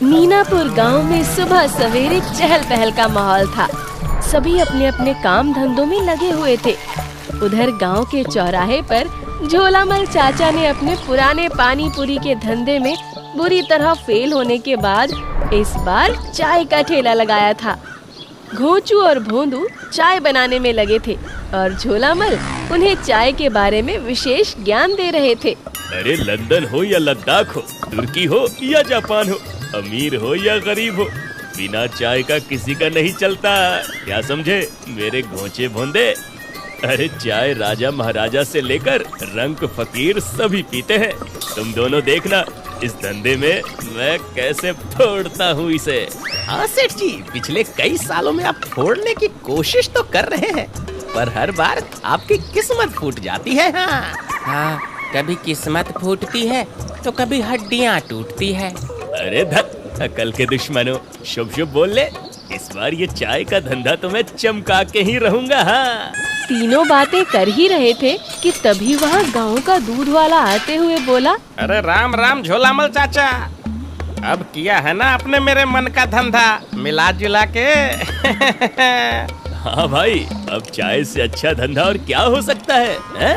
मीनापुर गांव में सुबह सवेरे चहल पहल का माहौल था। सभी अपने अपने काम धंधों में लगे हुए थे। उधर गांव के चौराहे पर झोलामल चाचा ने अपने पुराने पानी पूरी के धंधे में बुरी तरह फेल होने के बाद इस बार चाय का ठेला लगाया था। घोंचू और भोंदू चाय बनाने में लगे थे और झोलामल उन्हें चाय के बारे में विशेष ज्ञान दे रहे थे। अरे लंदन हो या लद्दाख हो, तुर्की हो या जापान हो, अमीर हो या गरीब हो, बिना चाय का किसी का नहीं चलता। क्या समझे मेरे घोंचे भोंदे? अरे चाय राजा महाराजा से लेकर रंक फकीर सभी पीते हैं। तुम दोनों देखना इस धंधे में मैं कैसे फोड़ता हूँ इसे। हाँ सेठ जी, पिछले कई सालों में आप फोड़ने की कोशिश तो कर रहे हैं, पर हर बार आपकी किस्मत फूट जाती है। हाँ, कभी किस्मत फूटती है तो कभी हड्डियाँ टूटती है। अरे धत अकल के दुश्मनों, शुभ शुभ बोल ले। इस बार ये चाय का धंधा तो मैं चमका के ही रहूंगा। हाँ, तीनों बातें कर ही रहे थे कि तभी वहाँ गांव का दूध वाला आते हुए बोला, अरे राम राम झोलामल चाचा, अब किया है ना आपने मेरे मन का धंधा मिला जुला के। हाँ भाई, अब चाय से अच्छा धंधा और क्या हो सकता है?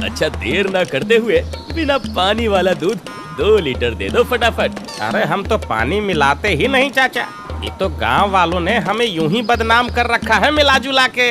अच्छा देर ना करते हुए बिना पानी वाला दूध 2 लीटर दे दो फटाफट। अरे हम तो पानी मिलाते ही नहीं चाचा, ये तो गांव वालों ने हमें यूं ही बदनाम कर रखा है मिला जुला के।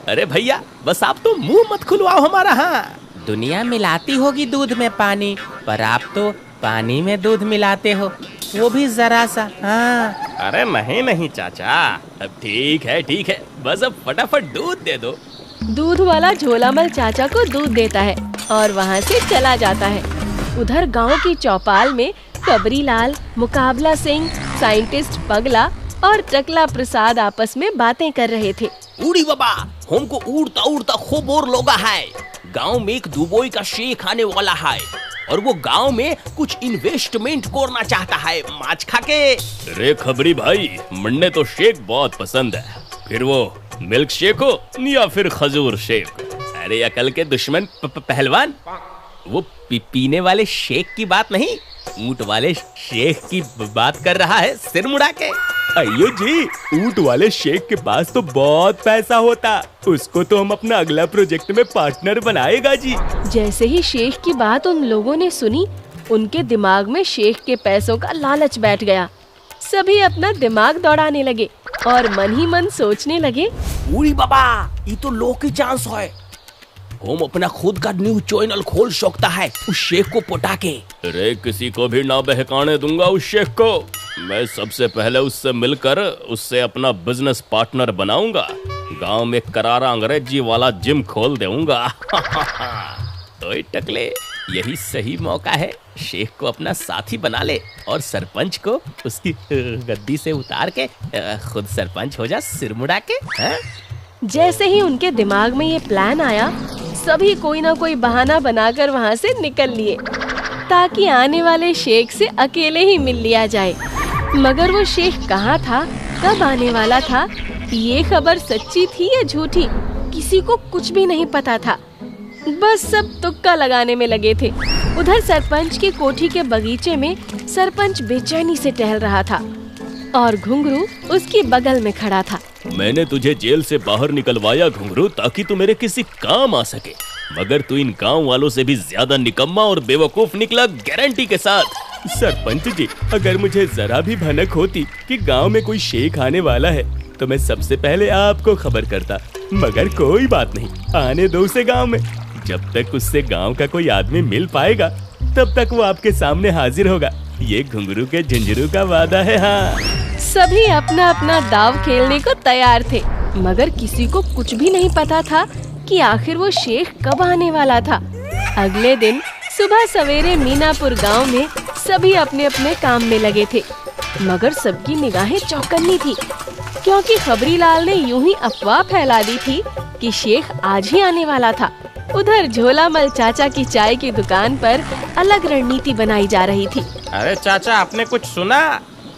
अरे भैया बस आप तो मुंह मत खुलवाओ हमारा। हाँ, दुनिया मिलाती होगी दूध में पानी, पर आप तो पानी में दूध मिलाते हो, वो भी जरा सा। हाँ, अरे नहीं नहीं चाचा। अब ठीक है, बस अब फटाफट दूध दे दो। दूध वाला झोलामल चाचा को दूध देता है और वहाँ से चला जाता है। उधर गांव की चौपाल में कबरीलाल, मुकाबला सिंह, साइंटिस्ट पगला और टकला प्रसाद आपस में बातें कर रहे थे। उड़ी बाबा, हमको उड़ता उड़ता खूब और लोगा है। गांव में एक दुबई का शेख आने वाला है और वो गांव में कुछ इन्वेस्टमेंट करना चाहता है माछ खा के। अरे खबरी भाई, मुन्ने तो शेक बहुत पसंद है, फिर वो मिल्क शेक हो या फिर खजूर शेक। अरे अकल के दुश्मन पहलवान, वो पीने वाले शेक की बात नहीं, ऊंट वाले शेख की बात कर रहा है सिर मुड़ा के। अयो जी, ऊंट वाले शेख के पास तो बहुत पैसा होता, उसको तो हम अपना अगला प्रोजेक्ट में पार्टनर बनाएगा जी। जैसे ही शेख की बात उन लोगों ने सुनी, उनके दिमाग में शेख के पैसों का लालच बैठ गया। सभी अपना दिमाग दौड़ाने लगे और मन ही मन सोचने लगे, उड़ी बाबा, ये तो लो की चांस है। हम अपना खुद का न्यूज चैनल खोल सकता है उस शेख को पटा के। अरे किसी को भी ना बहकाने दूंगा उस शेख को। मैं सबसे पहले उससे मिलकर उससे अपना बिजनेस पार्टनर बनाऊंगा। गांव में करारा अंग्रेजी वाला जिम खोल दूंगा। ओए टकले, यही सही मौका है, शेख को अपना साथी बना ले और सरपंच को उसकी गद्दी से उतार के खुद सरपंच हो जा सिर मुड़ा के। जैसे ही उनके दिमाग में ये प्लान आया, सभी कोई ना कोई बहाना बनाकर वहाँ से निकल लिए ताकि आने वाले शेख से अकेले ही मिल लिया जाए। मगर वो शेख कहाँ था, कब आने वाला था, ये खबर सच्ची थी या झूठी, किसी को कुछ भी नहीं पता था। बस सब तुक्का लगाने में लगे थे। उधर सरपंच की कोठी के बगीचे में सरपंच बेचैनी से टहल रहा था और घुंघरू उसकी बगल में खड़ा था। मैंने तुझे जेल से बाहर निकलवाया घुंघरू, ताकि तू मेरे किसी काम आ सके, मगर तू इन गांव वालों से भी ज्यादा निकम्मा और बेवकूफ निकला, गारंटी के साथ। सरपंच जी, अगर मुझे जरा भी भनक होती कि गांव में कोई शेख आने वाला है तो मैं सबसे पहले आपको खबर करता, मगर कोई बात नहीं, आने दो उसे गांव में। जब तक उससे गांव का कोई आदमी मिल पाएगा तब तक वो आपके सामने हाजिर होगा, ये घुंघरू के झुंझुरू का वादा है। हाँ, सभी अपना अपना दाव खेलने को तैयार थे, मगर किसी को कुछ भी नहीं पता था कि आखिर वो शेख कब आने वाला था। अगले दिन सुबह सवेरे मीनापुर गांव में सभी अपने अपने काम में लगे थे, मगर सबकी निगाहें चौकन्नी थी, क्योंकि खबरीलाल ने यूं ही अफवाह फैला दी थी कि शेख आज ही आने वाला था। उधर झोलामल चाचा की चाय की दुकान पर अलग रणनीति बनाई जा रही थी। अरे चाचा, आपने कुछ सुना?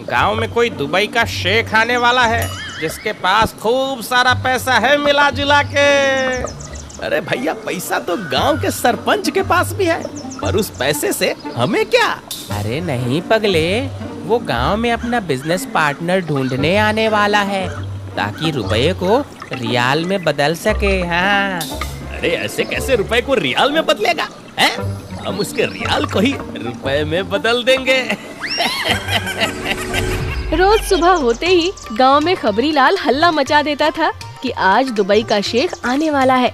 गांव में कोई दुबई का शेख आने वाला है जिसके पास खूब सारा पैसा है मिला जुला के। अरे भैया, पैसा तो गांव के सरपंच के पास भी है, पर उस पैसे से हमें क्या? अरे नहीं पगले, वो गांव में अपना बिजनेस पार्टनर ढूंढने आने वाला है ताकि रुपये को रियाल में बदल सके। हाँ। अरे ऐसे कैसे रुपए को रियाल में बदलेगा? हैं? हम उसके रियाल को ही रुपए में बदल देंगे। रोज सुबह होते ही गांव में खबरीलाल हल्ला मचा देता था कि आज दुबई का शेख आने वाला है।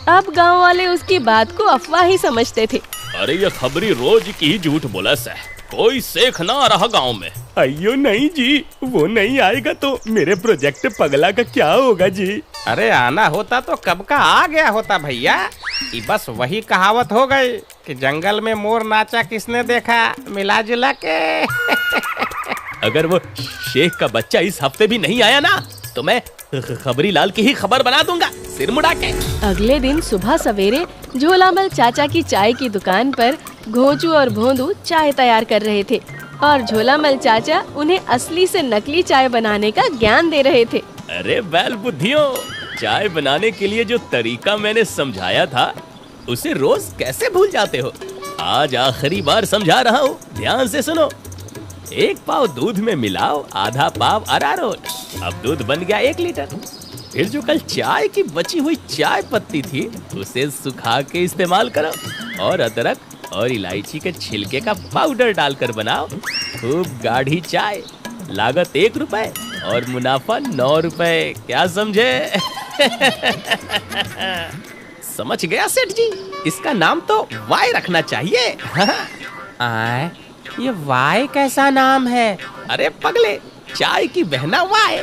अब गांव वाले उसकी बात को अफवाह ही समझते थे। अरे ये खबरी रोज की ही झूठ बोला सा, कोई शेख ना रहा गांव में। अयो नहीं जी, वो नहीं आएगा तो मेरे प्रोजेक्ट पगला का क्या होगा जी? अरे आना होता तो कब का आ गया होता भैया। ये बस वही कहावत हो गई कि जंगल में मोर नाचा किसने देखा, मिला जुला के। अगर वो शेख का बच्चा इस हफ्ते भी नहीं आया ना तो मैं खबरीलाल की ही खबर बना दूंगा, सिर मुड़ा के। अगले दिन सुबह सवेरे झोलामल चाचा की चाय की दुकान पर घोंचू और भोंदू चाय तैयार कर रहे थे और झोलामल चाचा उन्हें असली से नकली चाय बनाने का ज्ञान दे रहे थे। अरे बैल बुद्धियों, चाय बनाने के लिए जो तरीका मैंने समझाया था उसे रोज कैसे भूल जाते हो? आज आखिरी बार समझा रहा हूँ, ध्यान से सुनो। 1 पाव दूध में मिलाओ आधा पाव अरारोट, अब दूध बन गया 1 लीटर। फिर जो कल चाय की बची हुई चाय पत्ती थी उसे सुखा के इस्तेमाल करो और अदरक और इलायची के छिलके का पाउडर डालकर बनाओ खूब गाढ़ी चाय। लागत 1 रुपए और मुनाफा 9 रुपए, क्या समझे? समझ गया सेठ जी, इसका नाम तो वाई रखना चाहिए। आए, ये वाई कैसा नाम है? अरे पगले, चाय की बहना वाई,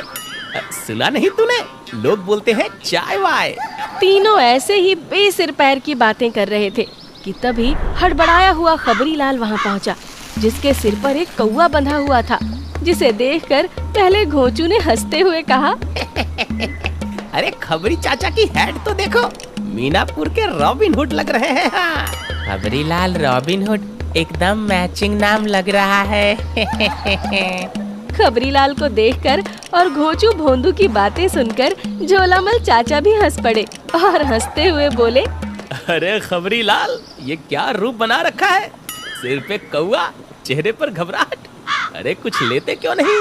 सुना नहीं तूने? लोग बोलते हैं चाय वाई। तीनों ऐसे ही बेसिर पैर की बातें कर रहे थे कि तभी हड़बड़ाया हुआ खबरीलाल वहां पहुंचा, जिसके सिर पर एक कौवा बंधा हुआ था, जिसे देखकर पहले घोंचू ने हंसते हुए कहा, अरे खबरी चाचा की हेड तो देखो, मीनापुर के रॉबिन हुड लग रहे हैं। हाँ। खबरीलाल रॉबिन हुड, एकदम मैचिंग नाम लग रहा है। खबरीलाल को देखकर और घोंचू भोंदू की बातें सुनकर झोलामल चाचा भी हंस पड़े और हंसते हुए बोले, अरे खबरीलाल, ये क्या रूप बना रखा है? सिर पे कौवा, चेहरे पर घबराहट। अरे कुछ लेते क्यों नहीं?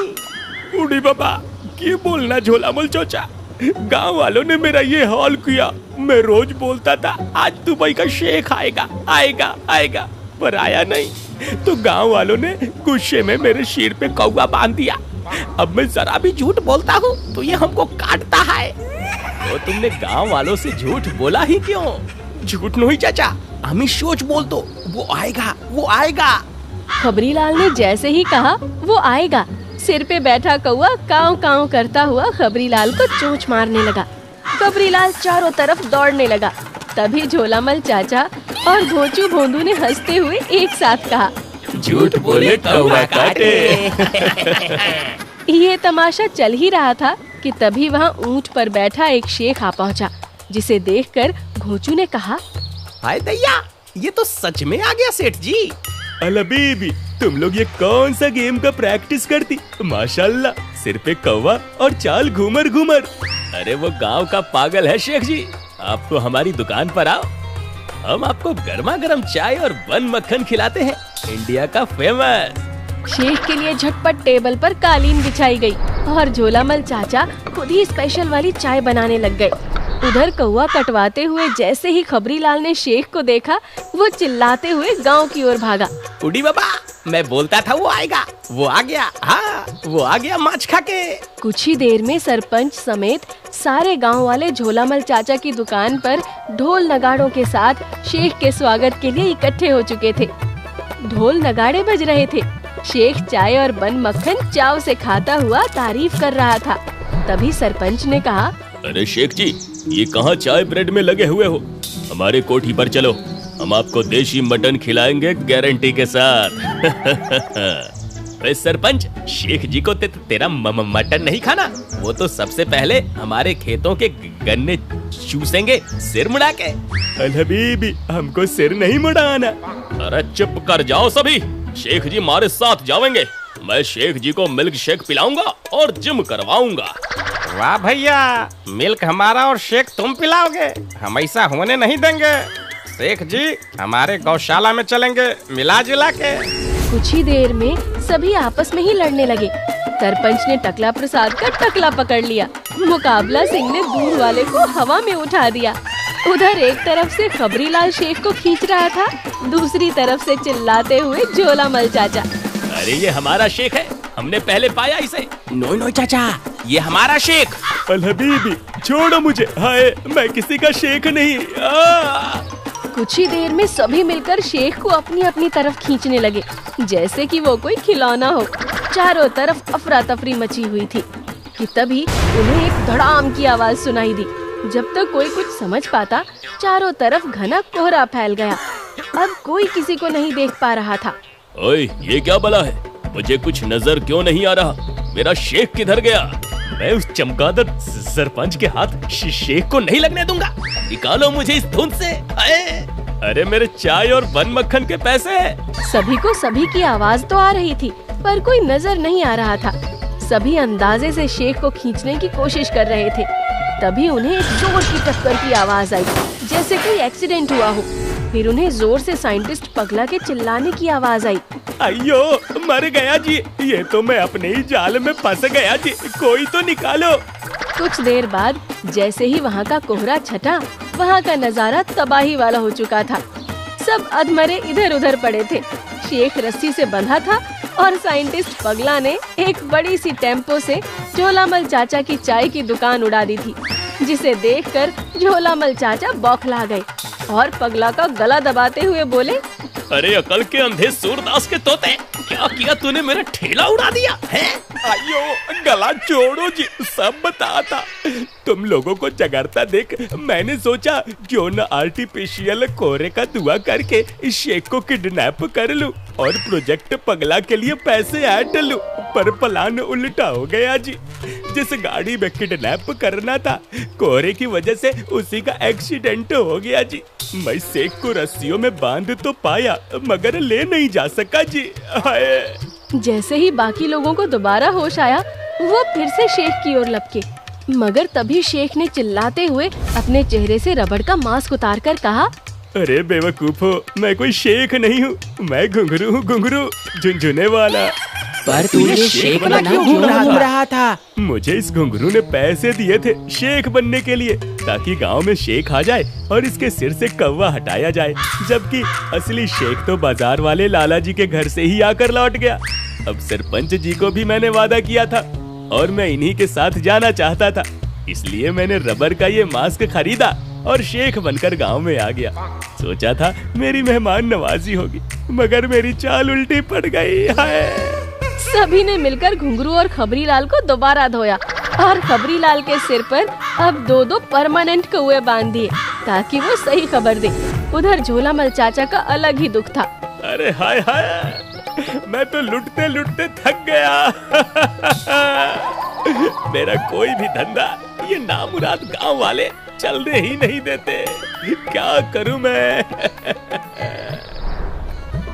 बूढ़ी बाबा, ये बोलना झोलामल चोचा, गांव वालों ने मेरा ये हाल किया। मैं रोज बोलता था आज दुबई का शेख आएगा आएगा आएगा, पर आया नहीं, तो गांव वालों ने गुस्से में मेरे सिर पे कौवा बांध दिया। अब मैं जरा भी झूठ बोलता हूँ तो ये हमको काटता है। तो तुमने गांव वालों से झूठ बोला ही क्यों? झूठ नहीं चाचा, हमें सोच बोल दो, वो आएगा वो आएगा। खबरीलाल ने जैसे ही कहा वो आएगा, सिर पे बैठा कौवा काव काव करता हुआ खबरीलाल को चोंच मारने लगा। खबरीलाल चारों तरफ दौड़ने लगा। तभी झोलामल चाचा और घोंचू भोंदू ने हंसते हुए एक साथ कहा, झूठ बोले कौवा काटे। ये तमाशा चल ही रहा था कि तभी वहाँ ऊंट पर बैठा एक शेख आ पहुँचा, जिसे देखकर घोंचू ने कहा, हाय दैया, ये तो सच में आ गया सेठ जी। अला बेबी, तुम लोग ये कौन सा गेम का प्रैक्टिस करती? माशाल्लाह, सिर पे कौवा और चाल घूमर घूमर। अरे वो गांव का पागल है शेख जी, आपको हमारी दुकान पर आओ, हम आपको गर्मा गर्म चाय और बन मक्खन खिलाते हैं, इंडिया का फेमस। शेख के लिए झटपट टेबल पर कालीन बिछाई गई और झोलामल चाचा खुद ही स्पेशल वाली चाय बनाने लग गए। उधर कौवा कटवाते हुए जैसे ही खबरीलाल ने शेख को देखा, वो चिल्लाते हुए गांव की ओर भागा। बूढ़ी बाबा, मैं बोलता था वो आएगा, वो आ गया। हाँ, वो आ गया माछ खा के। कुछ ही देर में सरपंच समेत सारे गांव वाले झोलामल चाचा की दुकान पर ढोल नगाड़ों के साथ शेख के स्वागत के लिए इकट्ठे हो चुके थे। ढोल नगाड़े बज रहे थे। शेख चाय और बन मक्खन चाव से खाता हुआ तारीफ कर रहा था। तभी सरपंच ने कहा, अरे शेख जी, ये कहाँ चाय ब्रेड में लगे हुए हो? हमारे कोठी पर चलो, हम आपको देशी मटन खिलाएंगे गारंटी के साथ। सरपंच, शेख जी को तेरा मटन नहीं खाना, वो तो सबसे पहले हमारे खेतों के गन्ने चूसेंगे सिर मुड़ा के। अल हबीबी, हमको सिर नहीं मुड़ाना। अरे चुप कर जाओ सभी, शेख जी हमारे साथ जाएंगे। मैं शेख जी को मिल्क शेक पिलाऊंगा और जिम करवाऊंगा। वाह भैया, मिल्क हमारा और शेक तुम पिलाओगे, हम ऐसा होने नहीं देंगे। शेख जी हमारे गौशाला में चलेंगे मिला जुला के। कुछ ही देर में सभी आपस में ही लड़ने लगे। सरपंच ने टकला प्रसाद का टकला पकड़ लिया, मुकाबला सिंह ने दूध वाले को हवा में उठा दिया। उधर एक तरफ से खबरीलाल शेख को खींच रहा था, दूसरी तरफ से चिल्लाते हुए झोलामल चाचा। अरे ये हमारा शेख है, हमने पहले पाया इसे। नो नो चाचा, ये हमारा शेख। अल हबीबी छोड़ो मुझे, हाय मैं किसी का शेख नहीं। कुछ ही देर में सभी मिलकर शेख को अपनी अपनी तरफ खींचने लगे, जैसे कि वो कोई खिलौना हो। चारों तरफ अफरा तफरी मची हुई थी कि तभी उन्हें एक धड़ाम की आवाज सुनाई दी। जब तक कोई कुछ समझ पाता, चारों तरफ घना कोहरा फैल गया। अब कोई किसी को नहीं देख पा रहा था। ओए ये क्या बला है, मुझे कुछ नजर क्यों नहीं आ रहा? मेरा शेख किधर गया? मैं उस चमगादड़ सरपंच के हाथ शेख को नहीं लगने दूंगा। निकालो मुझे इस धुंध से। अरे मेरे चाय और बन मक्खन के पैसे। सभी को सभी की आवाज तो आ रही थी, पर कोई नजर नहीं आ रहा था। सभी अंदाजे से शेख को खींचने की कोशिश कर रहे थे। तभी उन्हें एक जोर की टक्कर की आवाज आई, जैसे कोई एक्सीडेंट हुआ हो। फिर उन्हें जोर से साइंटिस्ट पगला के चिल्लाने की आवाज आई। अयो मर गया जी, ये तो मैं अपने ही जाल में फंस गया जी, कोई तो निकालो। कुछ देर बाद जैसे ही वहाँ का कोहरा छटा, वहाँ का नजारा तबाही वाला हो चुका था। सब अधमरे इधर उधर पड़े थे। शेख रस्सी से बंधा था और साइंटिस्ट पगला ने एक बड़ी सी टेम्पो से झोलामल चाचा की चाय की दुकान उड़ा दी थी, जिसे देखकर झोलामल चाचा बौखला गए और पगला का गला दबाते हुए बोले, अरे अकल के अंधे सूरदास के तोते, क्या किया तूने? मेरा ठेला उड़ा दिया है। अयो गला छोड़ो जी, सब बताता। तुम लोगों को जगरता देख मैंने सोचा क्यों न आर्टिफिशियल कोहरे का दुआ करके इस शेख को किडनैप कर लूं और प्रोजेक्ट पगला के लिए पैसे ऐड लूं, पर प्लान उल्टा हो गया जी। जिस गाड़ी में किडनैप करना था, कोहरे की वजह से उसी का एक्सीडेंट हो गया जी। मैं शेख को रस्सियों में बांध तो पाया, मगर ले नहीं जा सका जी। हाय। जैसे ही बाकी लोगों को दोबारा होश आया, वो फिर से शेख की ओर लपके, मगर तभी शेख ने चिल्लाते हुए अपने चेहरे से रबड़ का मास्क उतारकर कहा, अरे बेवकूफो, मैं कोई शेख नहीं हूँ, मैं घुंघरू हूँ, घुंघरू झुनझुने वाला। पर तू ये शेख बना क्यों घूम रहा था? मुझे इस घुंघरू ने पैसे दिए थे शेख बनने के लिए, ताकि गांव में शेख आ जाए और इसके सिर से कौवा हटाया जाए, जबकि असली शेख तो बाजार वाले लाला जी के घर से ही आकर लौट गया। अब सरपंच जी को भी मैंने वादा किया था और मैं इन्हीं के साथ जाना चाहता था, इसलिए मैंने रबर का ये मास्क खरीदा और शेख बनकर गांव में आ गया। सोचा था मेरी मेहमान नवाजी होगी, मगर मेरी चाल उल्टी पड़ गई। हाय। सभी ने मिलकर घुंघरू और खबरीलाल को दोबारा धोया और खबरीलाल के सिर पर अब 2-2 परमानेंट कौवे बांध दिए, ताकि वो सही खबर दे। उधर झोलामल चाचा का अलग ही दुख था। अरे हाय हाय, मैं तो लुटते लुटते थक गया। मेरा कोई भी धंधा ये नामुराद गांव वाले चलने ही नहीं देते, क्या करूं मैं?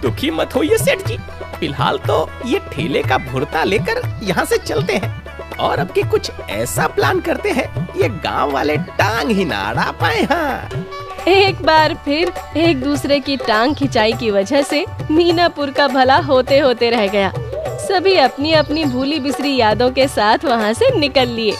दुखी मत होइए सेठ जी, फिलहाल तो ये ठेले का भुर्ता लेकर यहाँ से चलते हैं और अब के कुछ ऐसा प्लान करते हैं ये गांव वाले टांग ही ना अड़ा पाए। हाँ, एक बार फिर एक दूसरे की टांग खिंचाई की वजह से मीनापुर का भला होते होते रह गया। सभी अपनी अपनी भूली बिसरी यादों के साथ वहाँ से निकल लिए।